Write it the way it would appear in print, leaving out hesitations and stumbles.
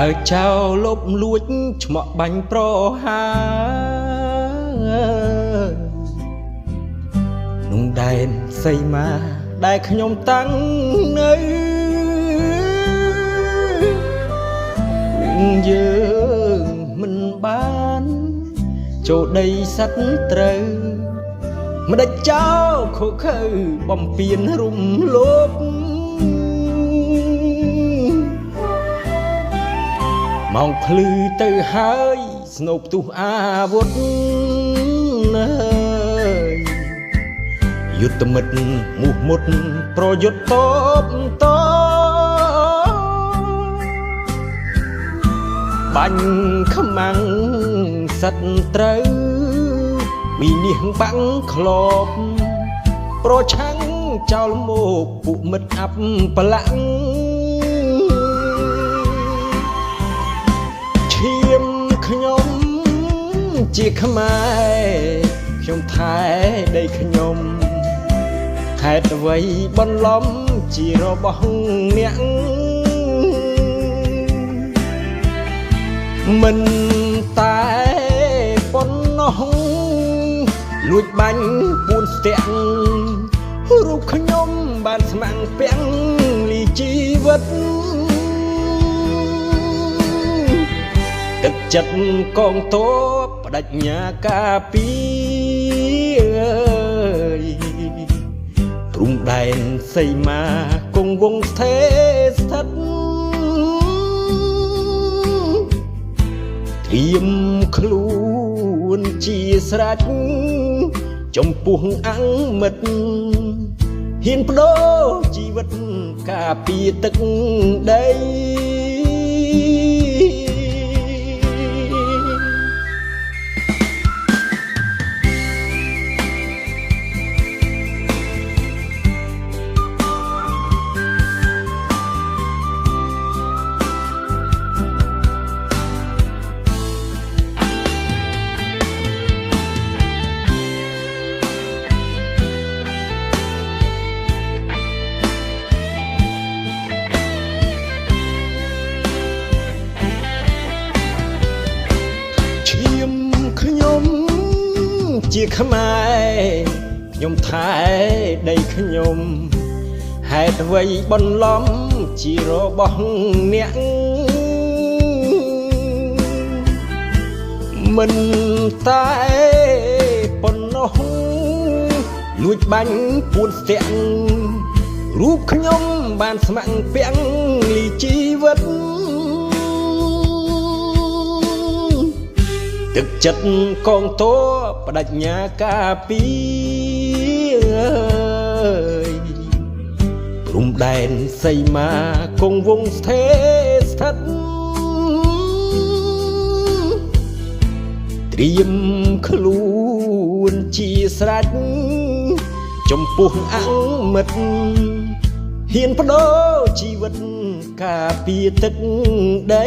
ើចៅលុបលួចឆ្មក់បាញ់ប្រហានោះដែនសីមាដែលខ្ញុំតាំងនៅយើងមិនបានចូលដីសត្វត្រូវមិនដេចចោលខុសខើបំពេញរំលោភម៉ោងភ្លឺទៅហើយស្នូបផ្ទុះអាវុធយុទ្ធមិត្តមោះមុតប្រយុទ្ធតបតបាញ់ខ្មាំងសត្វត្រូវវិនិច្ឆ័យបាំងក្លបប្រឆាំងចោលមកពួកមិត្តអាប់បលាក់ឈាមខ្ញុំជាខ្មែរខ្ញុំថែដីខ្ញុំហេតុអ្វីបន្លំជារបស់អ្នកមិនតែប៉ុណ្ណោះលួចបាញ់ពួនស្ទាំងរូបខ្ញុំបានស្មាំងពាំងលីជីវិតទឹកចិត្តកងទ័ពបដិញ្ញាការពីព្រំដែនសីមាគង់វង្សស្ថិតស្ថិតធៀមខ្លួនជាស្រេចចំពោះអង្គមិត្តហ៊ានបដូរជីវិតការពារទឹកដីជាខ្មែរខ្ញុំថែដីខ្ញុំហេតុអ្វីបន្លំជារបស់អ្នកមិនតែប៉ុណ្ណោះលួចបាញ់ពួនស្ទាំងរូបខ្ញុំបានស្មាំងពាំងលីជីវិតទឹកចិត្តកងទ័ពបដិញ្ញាការពីព្រំដែនសីមាគង់វង្សស្ថិតស្ថិតត្រៀមខ្លួនជាស្រេចចំពោះអង្គមិត្តហ៊ានបដូរជីវិតការពារទឹកដី